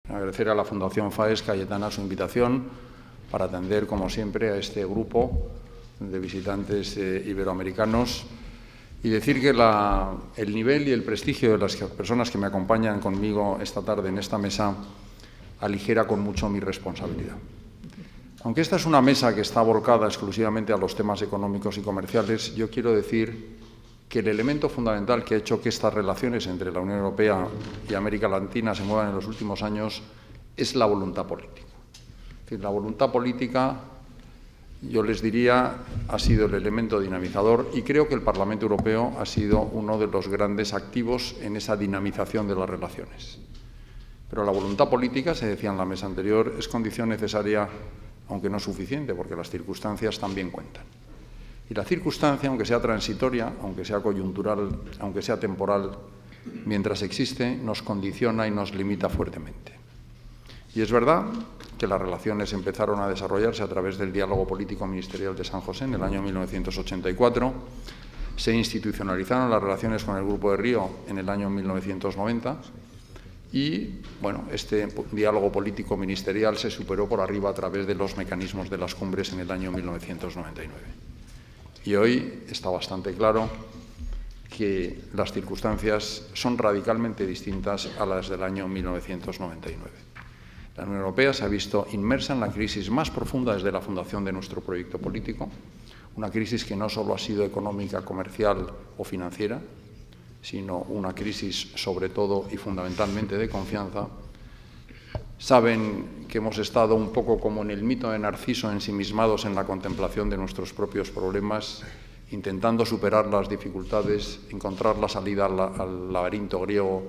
Agradecer a la Fundación FAES Cayetana su invitación para atender, como siempre, a este grupo de visitantes iberoamericanos y decir que el nivel y el prestigio de las personas que me acompañan conmigo esta tarde en esta mesa aligera con mucho mi responsabilidad. Aunque esta es una mesa que está volcada exclusivamente a los temas económicos y comerciales, yo quiero decir que el elemento fundamental que ha hecho que estas relaciones entre la Unión Europea y América Latina se muevan en los últimos años es la voluntad política. Es decir, la voluntad política, yo les diría, ha sido el elemento dinamizador y creo que el Parlamento Europeo ha sido uno de los grandes activos en esa dinamización de las relaciones. Pero la voluntad política, se decía en la mesa anterior, es condición necesaria, aunque no suficiente, porque las circunstancias también cuentan. Y la circunstancia, aunque sea transitoria, aunque sea coyuntural, aunque sea temporal, mientras existe, nos condiciona y nos limita fuertemente. Y es verdad que las relaciones empezaron a desarrollarse a través del diálogo político ministerial de San José en el año 1984, se institucionalizaron las relaciones con el Grupo de Río en el año 1990 y, bueno, este diálogo político ministerial se superó por arriba a través de los mecanismos de las cumbres en el año 1999. Y hoy está bastante claro que las circunstancias son radicalmente distintas a las del año 1999. La Unión Europea se ha visto inmersa en la crisis más profunda desde la fundación de nuestro proyecto político, una crisis que no solo ha sido económica, comercial o financiera, sino una crisis sobre todo y fundamentalmente de confianza. Saben que hemos estado un poco como en el mito de Narciso, ensimismados en la contemplación de nuestros propios problemas, intentando superar las dificultades, encontrar la salida al laberinto griego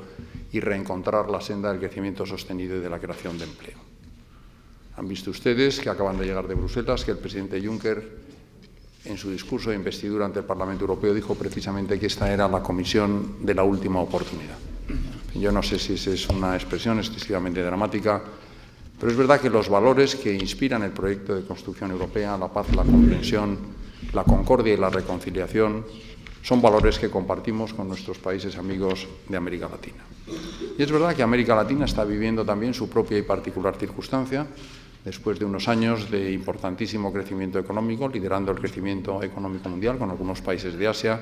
y reencontrar la senda del crecimiento sostenido y de la creación de empleo. Han visto ustedes que acaban de llegar de Bruselas que el presidente Juncker, en su discurso de investidura ante el Parlamento Europeo, dijo precisamente que esta era la comisión de la última oportunidad. Yo no sé si esa es una expresión excesivamente dramática, pero es verdad que los valores que inspiran el proyecto de construcción europea, la paz, la comprensión, la concordia y la reconciliación, son valores que compartimos con nuestros países amigos de América Latina. Y es verdad que América Latina está viviendo también su propia y particular circunstancia, después de unos años de importantísimo crecimiento económico, liderando el crecimiento económico mundial con algunos países de Asia.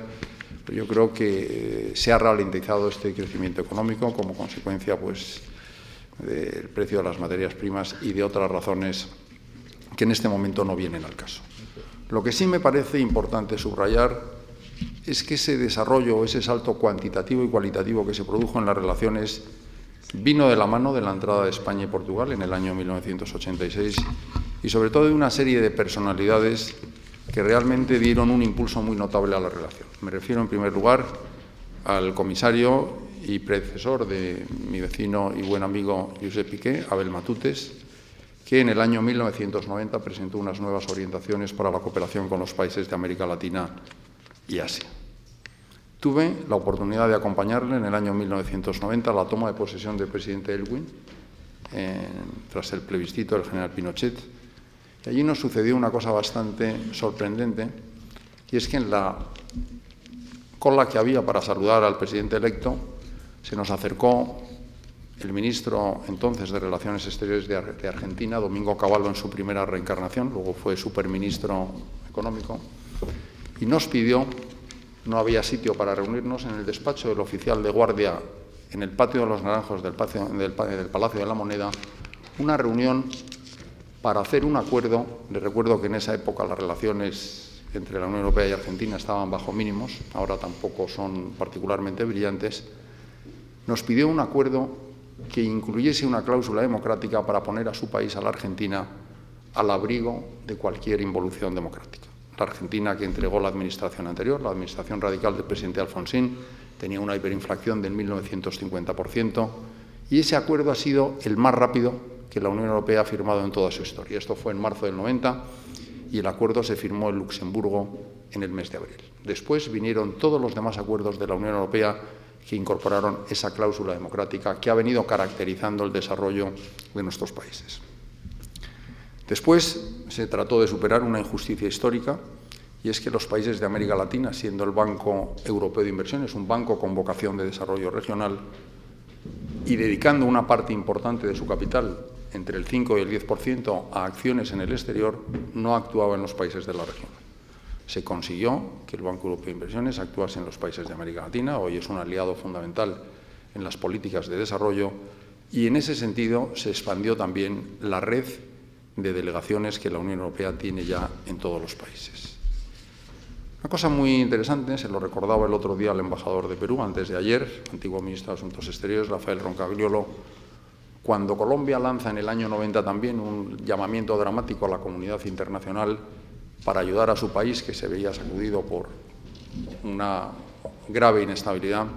Yo creo que se ha ralentizado este crecimiento económico como consecuencia del precio de las materias primas y de otras razones que en este momento no vienen al caso. Lo que sí me parece importante subrayar es que ese desarrollo, ese salto cuantitativo y cualitativo que se produjo en las relaciones vino de la mano de la entrada de España y Portugal en el año 1986 y sobre todo de una serie de personalidades que realmente dieron un impulso muy notable a la relación. Me refiero, en primer lugar, al comisario y predecesor de mi vecino y buen amigo Josep Piqué, Abel Matutes, que en el año 1990 presentó unas nuevas orientaciones para la cooperación con los países de América Latina y Asia. Tuve la oportunidad de acompañarle en el año 1990 a la toma de posesión del presidente Elwin, tras el plebiscito del general Pinochet. Y allí nos sucedió una cosa bastante sorprendente, y es que en la cola que había para saludar al presidente electo se nos acercó el ministro entonces de Relaciones Exteriores de Argentina, Domingo Cavallo, en su primera reencarnación, luego fue superministro económico, y nos pidió, no había sitio para reunirnos, en el despacho del oficial de guardia en el patio de los Naranjos del Palacio de la Moneda, una reunión para hacer un acuerdo. Les recuerdo que en esa época las relaciones entre la Unión Europea y Argentina estaban bajo mínimos, ahora tampoco son particularmente brillantes. Nos pidió un acuerdo que incluyese una cláusula democrática para poner a su país, a la Argentina, al abrigo de cualquier involución democrática. La Argentina, que entregó la administración anterior, la administración radical del presidente Alfonsín, tenía una hiperinflación del 1950%, y ese acuerdo ha sido el más rápido que la Unión Europea ha firmado en toda su historia. Esto fue en marzo del 90 y el acuerdo se firmó en Luxemburgo en el mes de abril. Después vinieron todos los demás acuerdos de la Unión Europea que incorporaron esa cláusula democrática que ha venido caracterizando el desarrollo de nuestros países. Después se trató de superar una injusticia histórica, y es que los países de América Latina, siendo el Banco Europeo de Inversiones un banco con vocación de desarrollo regional, y dedicando una parte importante de su capital, entre el 5 y el 10%, a acciones en el exterior, no actuaba en los países de la región. Se consiguió que el Banco Europeo de Inversiones actuase en los países de América Latina. Hoy es un aliado fundamental en las políticas de desarrollo y, en ese sentido, se expandió también la red de delegaciones que la Unión Europea tiene ya en todos los países. Una cosa muy interesante, se lo recordaba el otro día al embajador de Perú, antes de ayer, antiguo ministro de Asuntos Exteriores, Rafael Roncagliolo, cuando Colombia lanza en el año 90 también un llamamiento dramático a la comunidad internacional para ayudar a su país, que se veía sacudido por una grave inestabilidad.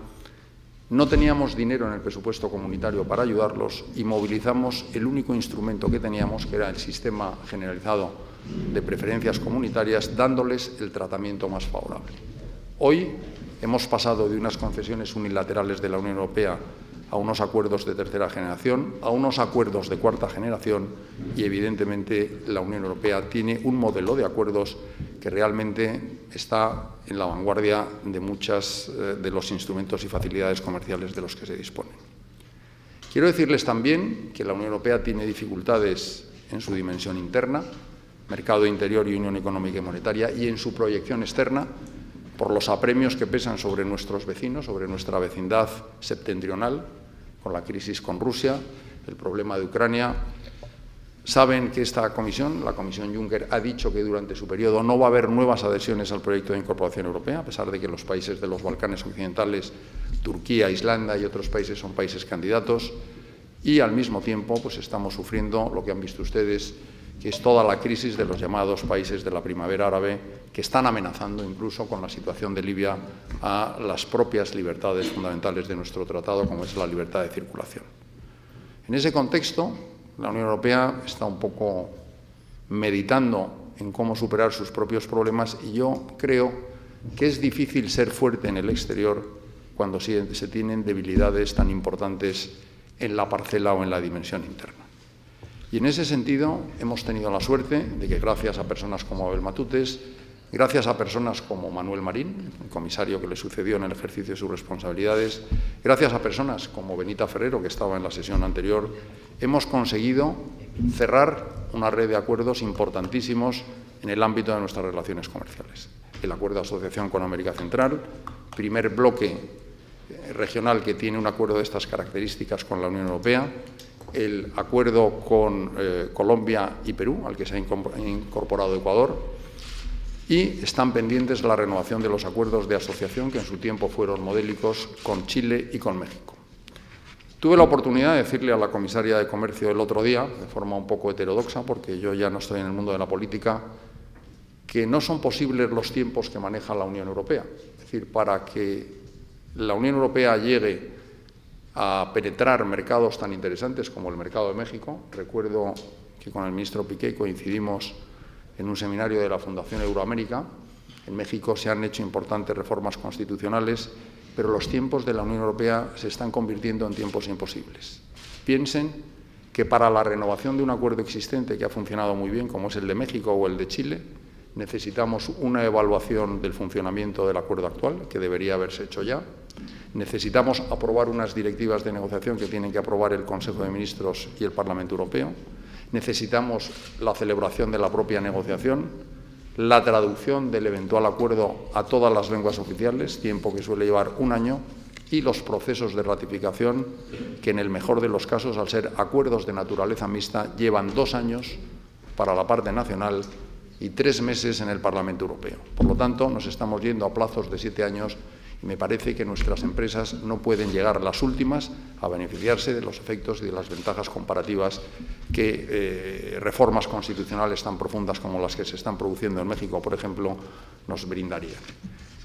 No teníamos dinero en el presupuesto comunitario para ayudarlos y movilizamos el único instrumento que teníamos, que era el sistema generalizado de preferencias comunitarias, dándoles el tratamiento más favorable. Hoy hemos pasado de unas concesiones unilaterales de la Unión Europea a unos acuerdos de tercera generación, a unos acuerdos de cuarta generación y, evidentemente, la Unión Europea tiene un modelo de acuerdos que realmente está en la vanguardia de muchos de los instrumentos y facilidades comerciales de los que se disponen. Quiero decirles también que la Unión Europea tiene dificultades en su dimensión interna, mercado interior y Unión Económica y Monetaria, y en su proyección externa, por los apremios que pesan sobre nuestros vecinos, sobre nuestra vecindad septentrional, con la crisis con Rusia, el problema de Ucrania. Saben que esta comisión, la Comisión Juncker, ha dicho que durante su periodo no va a haber nuevas adhesiones al proyecto de incorporación europea, a pesar de que los países de los Balcanes occidentales, Turquía, Islandia y otros países son países candidatos, y al mismo tiempo pues estamos sufriendo lo que han visto ustedes, que es toda la crisis de los llamados países de la primavera árabe, que están amenazando incluso con la situación de Libia a las propias libertades fundamentales de nuestro tratado, como es la libertad de circulación. En ese contexto, la Unión Europea está un poco meditando en cómo superar sus propios problemas y yo creo que es difícil ser fuerte en el exterior cuando se tienen debilidades tan importantes en la parcela o en la dimensión interna. Y en ese sentido hemos tenido la suerte de que, gracias a personas como Abel Matutes, gracias a personas como Manuel Marín, el comisario que le sucedió en el ejercicio de sus responsabilidades, gracias a personas como Benita Ferrero, que estaba en la sesión anterior, hemos conseguido cerrar una red de acuerdos importantísimos en el ámbito de nuestras relaciones comerciales. El acuerdo de asociación con América Central, primer bloque regional que tiene un acuerdo de estas características con la Unión Europea, el acuerdo con Colombia y Perú, al que se ha incorporado Ecuador, y están pendientes la renovación de los acuerdos de asociación que en su tiempo fueron modélicos con Chile y con México. Tuve la oportunidad de decirle a la comisaria de Comercio el otro día, de forma un poco heterodoxa, porque yo ya no estoy en el mundo de la política, que no son posibles los tiempos que maneja la Unión Europea. Es decir, para que la Unión Europea llegue a penetrar mercados tan interesantes como el mercado de México. Recuerdo que con el ministro Piqué coincidimos en un seminario de la Fundación Euroamérica. En México se han hecho importantes reformas constitucionales, pero los tiempos de la Unión Europea se están convirtiendo en tiempos imposibles. Piensen que para la renovación de un acuerdo existente que ha funcionado muy bien, como es el de México o el de Chile, necesitamos una evaluación del funcionamiento del acuerdo actual, que debería haberse hecho ya. Necesitamos aprobar unas directivas de negociación que tienen que aprobar el Consejo de Ministros y el Parlamento Europeo. Necesitamos la celebración de la propia negociación, la traducción del eventual acuerdo a todas las lenguas oficiales, tiempo que suele llevar un año, y los procesos de ratificación, que en el mejor de los casos, al ser acuerdos de naturaleza mixta, llevan 2 años para la parte nacional y 3 meses en el Parlamento Europeo. Por lo tanto, nos estamos yendo a plazos de 7 años y me parece que nuestras empresas no pueden llegar las últimas a beneficiarse de los efectos y de las ventajas comparativas que reformas constitucionales tan profundas como las que se están produciendo en México, por ejemplo, nos brindarían.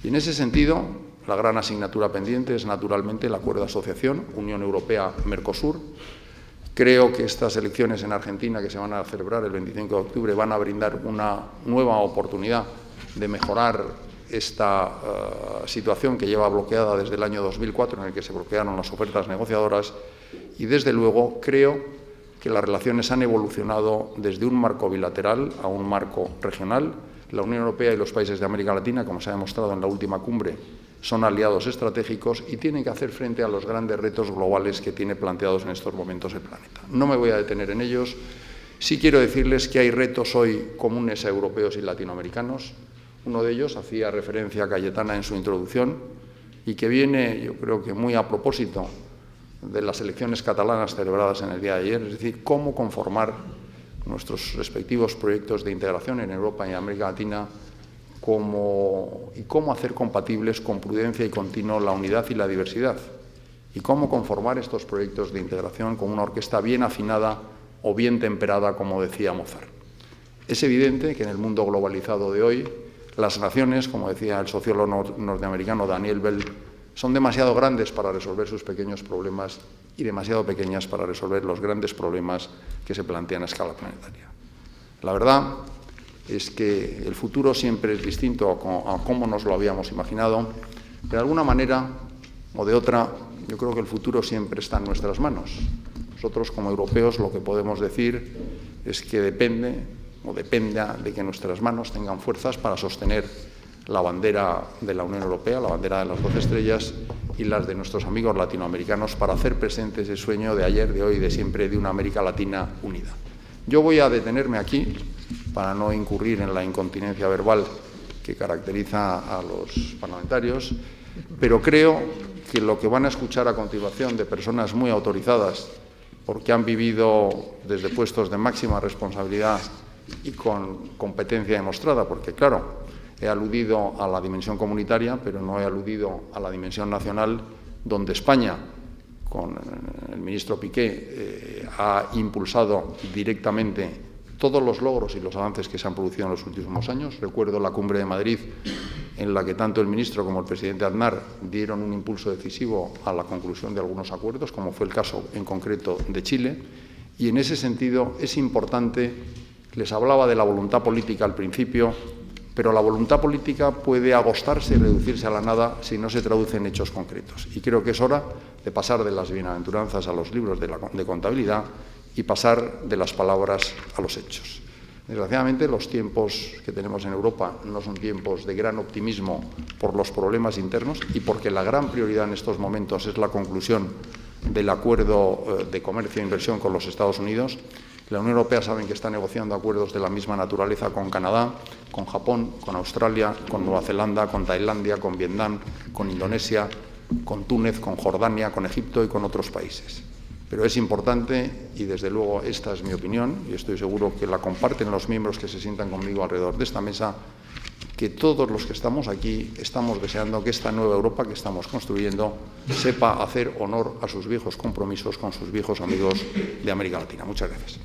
Y en ese sentido, la gran asignatura pendiente es naturalmente el acuerdo de asociación Unión Europea-Mercosur. Creo que estas elecciones en Argentina, que se van a celebrar el 25 de octubre, van a brindar una nueva oportunidad de mejorar esta situación que lleva bloqueada desde el año 2004, en el que se bloquearon las ofertas negociadoras, y desde luego creo que las relaciones han evolucionado desde un marco bilateral a un marco regional. La Unión Europea y los países de América Latina, como se ha demostrado en la última cumbre, son aliados estratégicos y tienen que hacer frente a los grandes retos globales que tiene planteados en estos momentos el planeta. No me voy a detener en ellos. Sí quiero decirles que hay retos hoy comunes a europeos y latinoamericanos. Uno de ellos hacía referencia a Cayetana en su introducción y que viene, yo creo que muy a propósito de las elecciones catalanas celebradas en el día de ayer, es decir, cómo conformar nuestros respectivos proyectos de integración en Europa y América Latina y cómo hacer compatibles con prudencia y continuo la unidad y la diversidad y cómo conformar estos proyectos de integración con una orquesta bien afinada o bien temperada, como decía Mozart. Es evidente que en el mundo globalizado de hoy las naciones, como decía el sociólogo norteamericano Daniel Bell, son demasiado grandes para resolver sus pequeños problemas y demasiado pequeñas para resolver los grandes problemas que se plantean a escala planetaria. La verdad es que el futuro siempre es distinto a cómo nos lo habíamos imaginado, pero de alguna manera o de otra, yo creo que el futuro siempre está en nuestras manos. Nosotros, como europeos, lo que podemos decir es que dependa de que nuestras manos tengan fuerzas para sostener la bandera de la Unión Europea, la bandera de las 12 estrellas y las de nuestros amigos latinoamericanos para hacer presente ese sueño de ayer, de hoy y de siempre de una América Latina unida. Yo voy a detenerme aquí para no incurrir en la incontinencia verbal que caracteriza a los parlamentarios, pero creo que lo que van a escuchar a continuación de personas muy autorizadas, porque han vivido desde puestos de máxima responsabilidad y con competencia demostrada, porque claro, he aludido a la dimensión comunitaria, pero no he aludido a la dimensión nacional, donde España, con el ministro Piqué, ha impulsado directamente todos los logros y los avances que se han producido en los últimos años. Recuerdo la Cumbre de Madrid, en la que tanto el ministro como el presidente Aznar dieron un impulso decisivo a la conclusión de algunos acuerdos, como fue el caso en concreto de Chile. Y en ese sentido es importante, les hablaba de la voluntad política al principio, pero la voluntad política puede agostarse y reducirse a la nada si no se traduce en hechos concretos. Y creo que es hora de pasar de las bienaventuranzas a los libros de contabilidad y pasar de las palabras a los hechos. Desgraciadamente, los tiempos que tenemos en Europa no son tiempos de gran optimismo por los problemas internos y porque la gran prioridad en estos momentos es la conclusión del acuerdo de comercio e inversión con los Estados Unidos. La Unión Europea saben que está negociando acuerdos de la misma naturaleza con Canadá, con Japón, con Australia, con Nueva Zelanda, con Tailandia, con Vietnam, con Indonesia, con Túnez, con Jordania, con Egipto y con otros países. Pero es importante, y desde luego esta es mi opinión, y estoy seguro que la comparten los miembros que se sientan conmigo alrededor de esta mesa, que todos los que estamos aquí estamos deseando que esta nueva Europa que estamos construyendo sepa hacer honor a sus viejos compromisos con sus viejos amigos de América Latina. Muchas gracias.